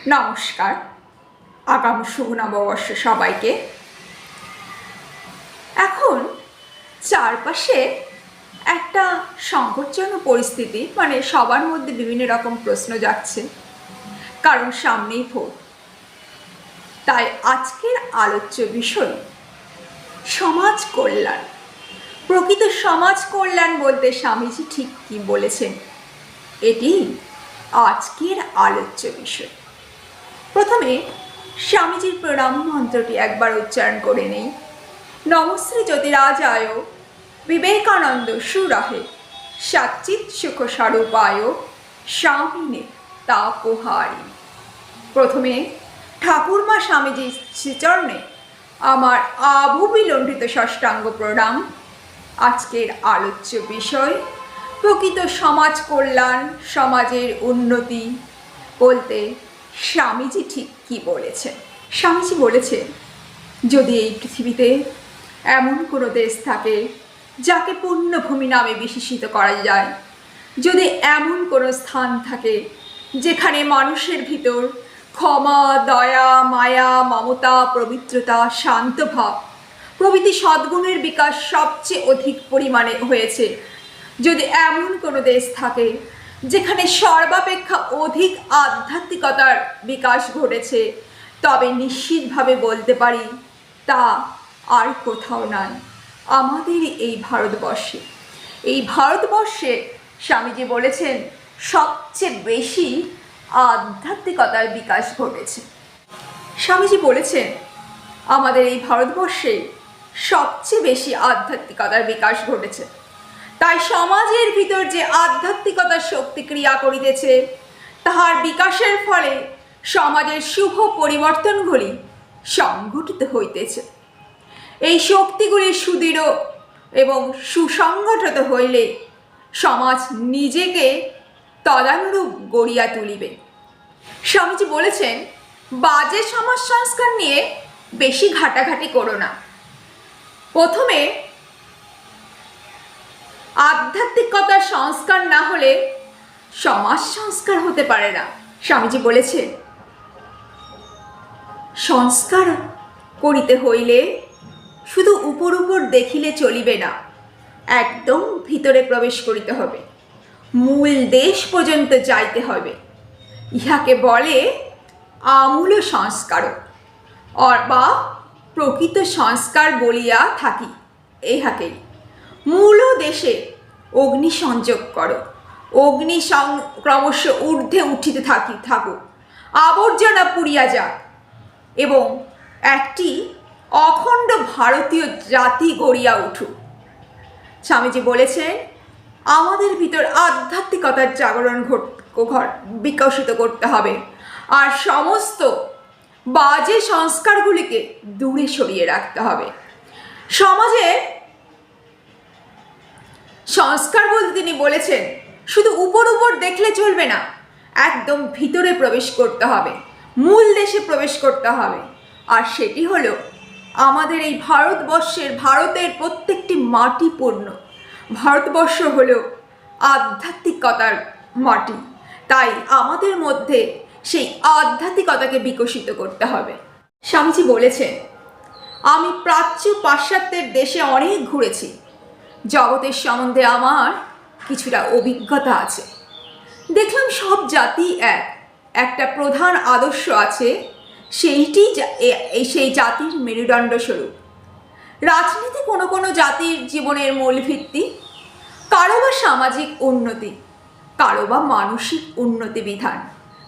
নমস্কার। আগামী শুভ নববর্ষ সবাইকে। এখন চারপাশে একটা সংকটজনক পরিস্থিতি, সবার মধ্যে বিভিন্ন রকম প্রশ্ন যাচ্ছে, কারণ সামনেই ভোট। তাই আজকের আলোচ্য বিষয় সমাজ কল্যাণ। প্রকৃত সমাজ কল্যাণ বলতে স্বামীজি ঠিক কি বলেছেন, এটি আজকের আলোচ্য বিষয়। প্রথমে স্বামীজির প্রণাম মন্ত্রটি একবার উচ্চারণ করে নেই। নমশ্রী জ্যোতিরাজায় বিবেকানন্দ সুরাহে সচ্চিৎ সুখ স্বরূপায় স্বামিনে তাপহারি। প্রথমে ঠাকুরমা স্বামীজির শ্রীচরণে আমার আভূবিলণ্ঠিত ষষ্ঠাঙ্গ প্রণাম। আজকের আলোচ্য বিষয় প্রকৃত সমাজ কল্যাণ, সমাজের উন্নতি বলতে স্বামীজি ঠিক কি বলেছেন। স্বামীজি বলেছেন, যদি এই পৃথিবীতে এমন কোনো দেশ থাকে যাকে পুণ্যভূমি নামে বিশেষিত করা যায়, যদি এমন কোনো স্থান থাকে যেখানে মানুষের ভিতর ক্ষমা, দয়া, মায়া, মমতা, পবিত্রতা, শান্তভাব প্রভৃতি সদ্গুণের বিকাশ সবচেয়ে অধিক পরিমাণে হয়েছে, যদি এমন কোনো দেশ থাকে যেখানে সর্বাপেক্ষা অধিক আধ্যাত্মিকতার বিকাশ ঘটেছে, তবে নিশ্চিতভাবে বলতে পারি তা আর কোথাও নয়, আমাদের এই ভারতবর্ষে। এই ভারতবর্ষে স্বামীজি বলেছেন সবচেয়ে বেশি আধ্যাত্মিকতার বিকাশ ঘটেছে। স্বামীজি বলেছেন আমাদের এই ভারতবর্ষে সবচেয়ে বেশি আধ্যাত্মিকতার বিকাশ ঘটেছে। তাই সমাজের ভিতর যে আধ্যাত্মিকতার শক্তি ক্রিয়া করিতেছে, তাহার বিকাশের ফলে সমাজের শুভ পরিবর্তনগুলি সংঘটিত হইতেছে। এই শক্তিগুলি সুদৃঢ় এবং সুসংগঠিত হইলে সমাজ নিজেকে তদানুরূপ গড়িয়া তুলিবে। স্বামীজি বলেছেন, বাজে সমাজ সংস্কার নিয়ে বেশি ঘাটাঘাটি করো না। প্রথমে আধ্যাত্মিকতার সংস্কার না হলে সমাজ সংস্কার হতে পারে না। স্বামীজি বলেছেন, সংস্কার করিতে হইলে শুধু উপর উপর দেখিলে চলিবে না, একদম ভিতরে প্রবেশ করিতে হবে, মূল দেশ পর্যন্ত যাইতে হবে। ইহাকে বলে আমূল সংস্কার বা প্রকৃত সংস্কার বলিয়া থাকি। ইহাকেই মূল দেশে অগ্নি সংযোগ করো, অগ্নি ক্রমশ ঊর্ধ্বে উঠিতে থাকুক, আবর্জনা পুড়িয়া যাক এবং একটি অখণ্ড ভারতীয় জাতি গড়িয়া উঠুক। স্বামীজি বলেছেন আমাদের ভিতর আধ্যাত্মিকতার জাগরণ বিকশিত করতে হবে, আর সমস্ত বাজে সংস্কারগুলিকে দূরে সরিয়ে রাখতে হবে। সমাজে সংস্কার বলতে তিনি বলেছেন শুধু উপর উপর দেখলে চলবে না, একদম ভিতরে প্রবেশ করতে হবে, মূল দেশে প্রবেশ করতে হবে। আর সেটি হলো আমাদের এই ভারতের প্রত্যেকটি মাটি পূর্ণ। ভারতবর্ষ হলো আধ্যাত্মিকতার মাটি, তাই আমাদের মধ্যে সেই আধ্যাত্মিকতাকে বিকশিত করতে হবে। স্বামীজি বলেছেন, আমি প্রাচ্য পাশ্চাত্যের দেশে অনেক ঘুরেছি, জগতের সম্বন্ধে আমার কিছুটা অভিজ্ঞতা আছে। দেখলাম সব জাতি একটা প্রধান আদর্শ আছে, সেইটি সেই জাতির মেরুদণ্ড স্বরূপ। রাজনীতি কোনো কোনো জাতির জীবনের মূল ভিত্তি, কারো বা সামাজিক উন্নতি, কারো বা মানসিক উন্নতি বিধান,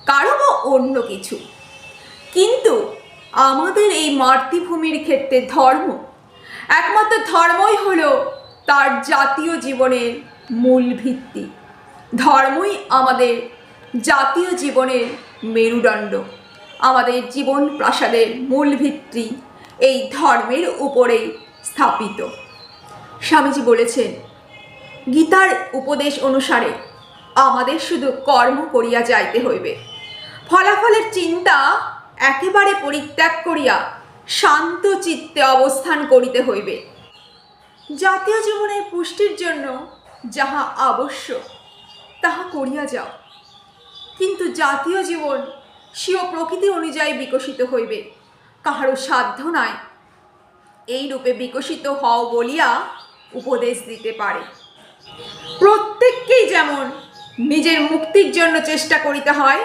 কারো বা অন্য কিছু। কিন্তু আমাদের এই মাতৃভূমির ক্ষেত্রে একমাত্র ধর্মই হলো তার জাতীয় জীবনের মূল ভিত্তি। ধর্মই আমাদের জাতীয় জীবনের মেরুদণ্ড, আমাদের জীবন প্রাসাদের মূল ভিত্তি এই ধর্মের উপরেই স্থাপিত। স্বামীজি বলেছেন গীতার উপদেশ অনুসারে আমাদের শুধু কর্ম করিয়া যাইতে হইবে, ফলাফলের চিন্তা একেবারে পরিত্যাগ করিয়া শান্ত চিত্তে অবস্থান করিতে হইবে। জাতীয় জীবনের পুষ্টির জন্য যাহা আবশ্যক তাহা করিয়া যাও, কিন্তু জাতীয় জীবন স্বীয় প্রকৃতি অনুযায়ী বিকশিত হইবে, কাহারও সাধ্য নাই এই রূপে বিকশিত হও বলিয়া উপদেশ দিতে পারে। প্রত্যেককেই যেমন নিজের মুক্তির জন্য চেষ্টা করিতে হয়,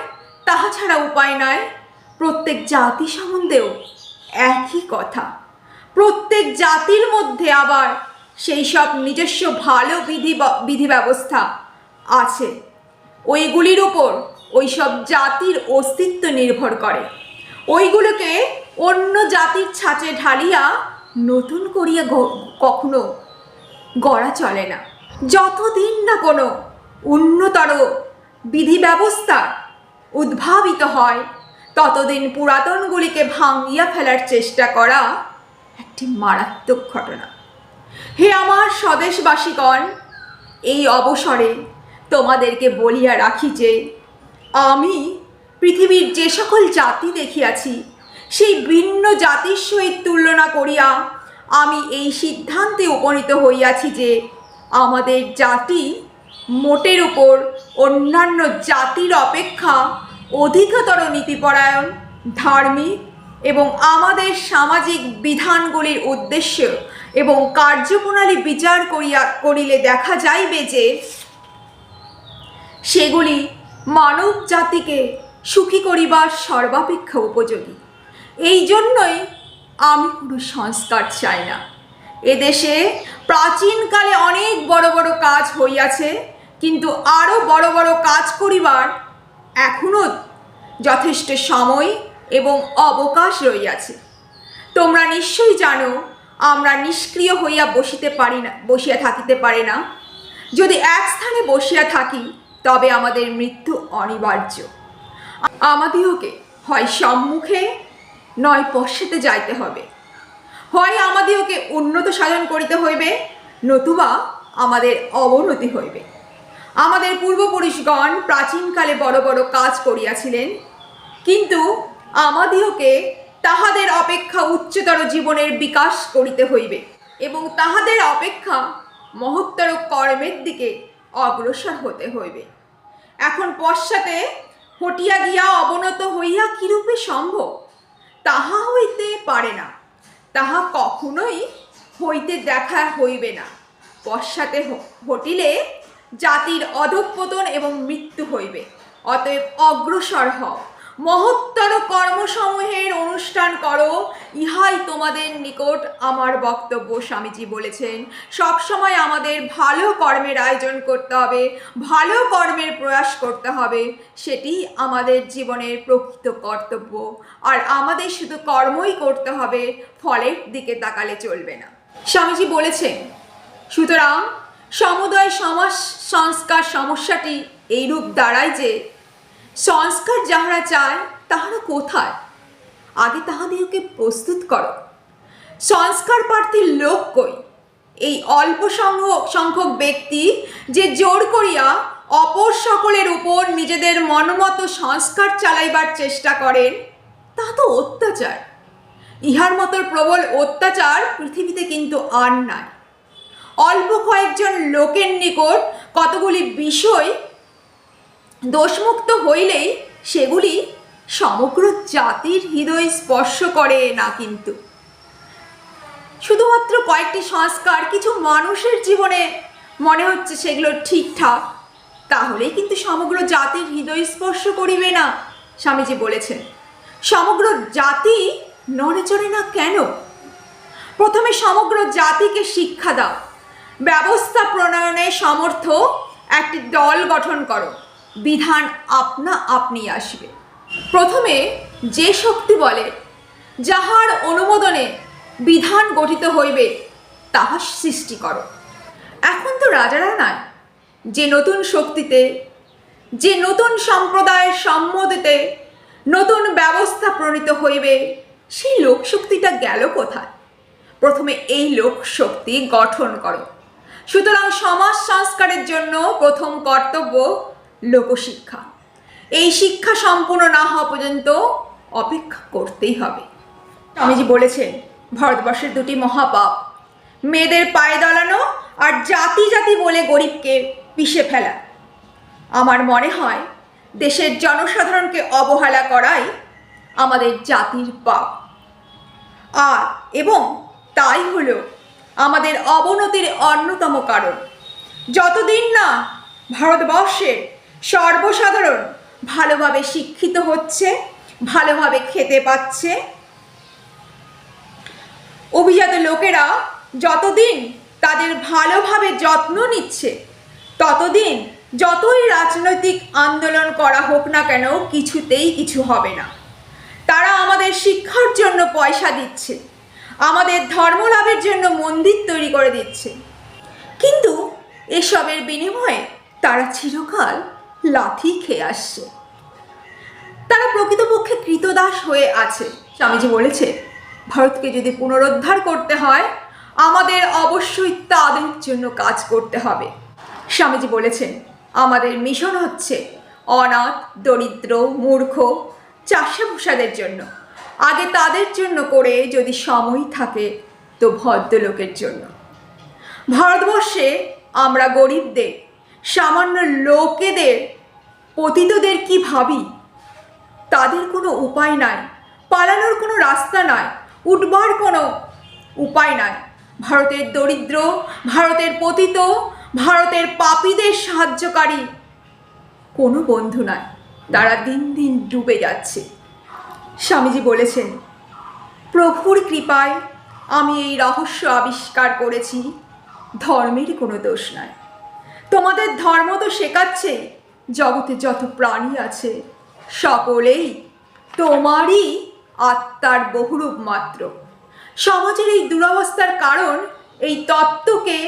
তাহা ছাড়া উপায় নাই। প্রত্যেক জাতি সম্বন্ধেও একই কথা। প্রত্যেক জাতির মধ্যে আবার সেই সব নিজস্ব ভালো বিধি ব্যবস্থা আছে, ওইগুলির উপর ওই সব জাতির অস্তিত্ব নির্ভর করে। ওইগুলোকে অন্য জাতির ছাঁচে ঢালিয়া নতুন করিয়া কখনো গড়া চলে না। যতদিন না কোনো উন্নতর বিধি ব্যবস্থা উদ্ভাবিত হয়, ততদিন পুরাতনগুলিকে ভাঙিয়া ফেলার চেষ্টা করা একটি মারাত্মক ঘটনা। হে আমার স্বদেশবাসীগণ, এই অবসরে তোমাদেরকে বলিয়া রাখি যে আমি পৃথিবীর যে সকল জাতি দেখিয়াছি, সেই ভিন্ন জাতির সহিত তুলনা করিয়া আমি এই সিদ্ধান্তে উপনীত হইয়াছি যে আমাদের জাতি মোটের উপর অন্যান্য জাতির অপেক্ষা অধিকতর নীতিপরায়ণ, ধার্মিক এবং আমাদের সামাজিক বিধানগুলির উদ্দেশ্য এবং কার্যপ্রণালী বিচার করিলে দেখা যাইবে যে সেগুলি মানব জাতিকে সুখী করিবার সর্বাপেক্ষা উপযোগী। এই জন্যই আমি কোনো সংস্কার চাই না। এদেশে প্রাচীনকালে অনেক বড় বড় কাজ হইয়াছে, কিন্তু আরও বড় বড় কাজ করিবার এখনও যথেষ্ট সময় এবং অবকাশ রইয়াছে। তোমরা নিশ্চয়ই জানো, আমরা নিষ্ক্রিয় হইয়া বসিয়া থাকিতে পারি না। যদি এক স্থানে বসিয়া থাকি, তবে আমাদের মৃত্যু অনিবার্য। আমাদিওকে হয় সম্মুখে নয় পশ্চাতে যাইতে হবে, হয় আমাদিওকে উন্নত সাধন করিতে হইবে, নতুবা আমাদের অবনতি হইবে। আমাদের পূর্বপুরুষগণ প্রাচীনকালে বড় বড় কাজ করিয়াছিলেন, কিন্তু আমাদিওকে তাহাদের অপেক্ষা উচ্চতর জীবনের বিকাশ করিতে হইবে এবং তাহাদের অপেক্ষা মহত্তর কর্মের দিকে অগ্রসর হতে হইবে। এখন পশ্চাতে হটিয়া গিয়া অবনত হইয়া কিরূপে সম্ভব? তাহা হইতে পারে না, তাহা কখনোই হইতে দেখা হইবে না। পশ্চাতে হটিলে জাতির অধঃপতন এবং মৃত্যু হইবে। অতএব অগ্রসর হও, মহত্তর কর্মসমূহের অনুষ্ঠান করো, ইহাই তোমাদের নিকট আমার বক্তব্য। স্বামীজি বলেছেন, সবসময় আমাদের ভালো কর্মের আয়োজন করতে হবে, ভালো কর্মের প্রয়াস করতে হবে, সেটি আমাদের জীবনের প্রকৃত কর্তব্য। আর আমাদের শুধু কর্মই করতে হবে, ফলের দিকে তাকালে চলবে না। স্বামীজি বলেছেন, সুতরাং সমুদয় সমাজ সংস্কার সমস্যাটি এইরূপ দাঁড়ায় যে সংস্কার যাহারা চায় তাহারা কোথায়? আগে তাহাদিওকে প্রস্তুত করো। সংস্কার প্রার্থীর লোক কই? এই অল্প সংখ্যক ব্যক্তি যে জোর করিয়া অপর সকলের উপর নিজেদের মনমতো সংস্কার চালাইবার চেষ্টা করেন, তা তো অত্যাচার। ইহার মতো প্রবল অত্যাচার পৃথিবীতে কিন্তু আর নাই। অল্প কয়েকজন লোকের নিকট কতগুলি বিষয় দোষমুক্ত হইলেই সেগুলি সমগ্র জাতির হৃদয় স্পর্শ করে না। কিন্তু শুধুমাত্র কয়েকটি সংস্কার কিছু মানুষের জীবনে মনে হচ্ছে সেগুলো ঠিকঠাক, তাহলেই কিন্তু সমগ্র জাতির হৃদয় স্পর্শ করিবে না। স্বামীজি বলেছেন, সমগ্র জাতি নড়ে চড়ে না কেন? প্রথমে সমগ্র জাতিকে শিক্ষা দাও, ব্যবস্থা প্রণয়নের সমর্থ একটি দল গঠন করো, বিধান আপনা আপনি আসবে। প্রথমে যে শক্তি বলে যাহার অনুমোদনে বিধান গঠিত হইবে, তাহা সৃষ্টি করো। এখন তো রাজারা নয়, যে নতুন শক্তিতে, যে নতুন সম্প্রদায়ের সম্মতিতে নতুন ব্যবস্থা প্রণীত হইবে, সেই লোকশক্তিটা গেল কোথায়? প্রথমে এই লোকশক্তি গঠন করো। সুতরাং সমাজ সংস্কারের জন্য প্রথম কর্তব্য লোকশিক্ষা। এই শিক্ষা সম্পূর্ণ না হওয়া পর্যন্ত অপেক্ষা করতেই হবে। স্বামীজি বলেছেন, ভারতবর্ষের দুটি মহাপাপ, মেয়েদের পায়ে দলানো আর জাতি জাতি বলে গরিবকে পিষে ফেলা। আমার মনে হয় দেশের জনসাধারণকে অবহেলা করাই আমাদের জাতির পাপ। এবং তাই হলো আমাদের অবনতির অন্যতম কারণ। যতদিন না ভারতবর্ষের সর্বসাধারণ ভালোভাবে শিক্ষিত হচ্ছে, ভালোভাবে খেতে পাচ্ছে, অভিজাত লোকেরা যতদিন তাদের ভালোভাবে যত্ন নিচ্ছে, ততদিন যতই রাজনৈতিক আন্দোলন করা হোক না কেন কিছুতেই কিছু হবে না। তারা আমাদের শিক্ষার জন্য পয়সা দিচ্ছে, আমাদের ধর্ম লাভের জন্য মন্দির তৈরি করে দিচ্ছে, কিন্তু এসবের বিনিময়ে তারা চিরকাল লাথি খেয়ে আসছে। তারা প্রকৃতপক্ষে কৃতদাস হয়ে আছে। স্বামীজি বলেছে, ভারতকে যদি পুনরুদ্ধার করতে হয় আমাদের অবশ্যই তাদের জন্য কাজ করতে হবে। স্বামীজি বলেছেন, আমাদের মিশন হচ্ছে অনাথ, দরিদ্র, মূর্খ, চাষাভূষাদের জন্য। আগে তাদের জন্য করে যদি সময় থাকে তো ভদ্রলোকের জন্য। ভারতবর্ষে আমরা গরিবদের, সামান্য লোকেদের, পতিতদের কি ভাবি? তাদের কোনো উপায় নাই, পালানোর কোনো রাস্তা নাই, উঠবার কোনো উপায় নাই। ভারতের দরিদ্র, ভারতের পতিত, ভারতের পাপীদের সাহায্যকারী কোনো বন্ধু নাই। তারা দিন দিন ডুবে যাচ্ছে। স্বামীজি বলেছেন, প্রভুর কৃপায় আমি এই রহস্য আবিষ্কার করেছি, ধর্মের কোনো দোষ নাই। তোমাদের ধর্ম তো শেখাচ্ছে জগতে যত প্রাণী আছে সকলেই তোমারই আত্মার বহুরূপ মাত্র। সমাজের এই দুরবস্থার কারণ এই তত্ত্বকে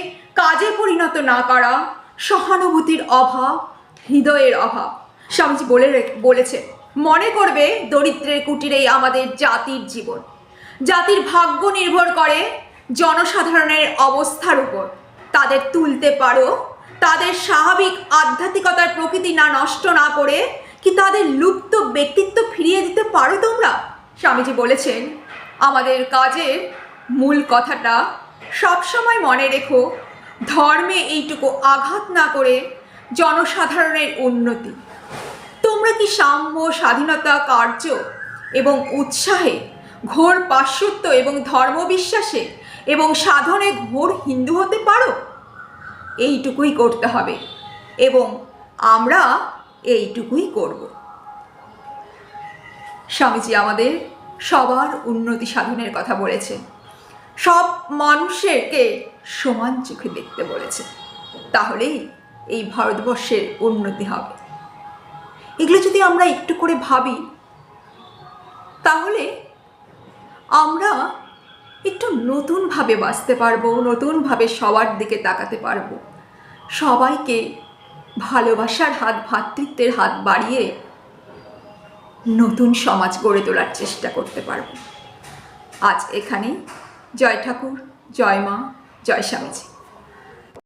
কাজে পরিণত না করা, সহানুভূতির অভাব, হৃদয়ের অভাব। স্বামীজি বলেছে, মনে করবে দরিদ্রের কুটিরেই আমাদের জাতির জীবন। জাতির ভাগ্য নির্ভর করে জনসাধারণের অবস্থার উপর। তাদের তুলতে পারো, তাদের স্বাভাবিক আধ্যাত্মিকতার প্রকৃতি না নষ্ট না করে কি তাদের লুপ্ত ব্যক্তিত্ব ফিরিয়ে দিতে পারো তোমরা? স্বামীজি বলেছেন, আমাদের কাজের মূল কথাটা সবসময় মনে রেখো, ধর্মে এইটুকু আঘাত না করে জনসাধারণের উন্নতি। তোমরা কি সাম্য, স্বাধীনতা, কার্য এবং উৎসাহে ঘোর পাশ্চাত্য এবং ধর্মবিশ্বাসে এবং সাধনে ঘোর হিন্দু হতে পারো? এইটুকুই করতে হবে এবং আমরা এইটুকুই করব। স্বামীজি আমাদের সবার উন্নতি সাধনের কথা বলেছে, সব মানুষকে সমান চোখে দেখতে বলেছে, তাহলেই এই ভারতবর্ষের উন্নতি হবে। এগুলো যদি আমরা একটু করে ভাবি তাহলে আমরা একটু নতুনভাবে বাঁচতে পারবো, নতুনভাবে সবার দিকে তাকাতে পারবো, সবাইকে ভালোবাসার হাত, ভ্রাতৃত্বের হাত বাড়িয়ে নতুন সমাজ গড়ে তোলার চেষ্টা করতে পারবো। আজ এখানেই। জয় ঠাকুর, জয় মা, জয় স্বামীজি।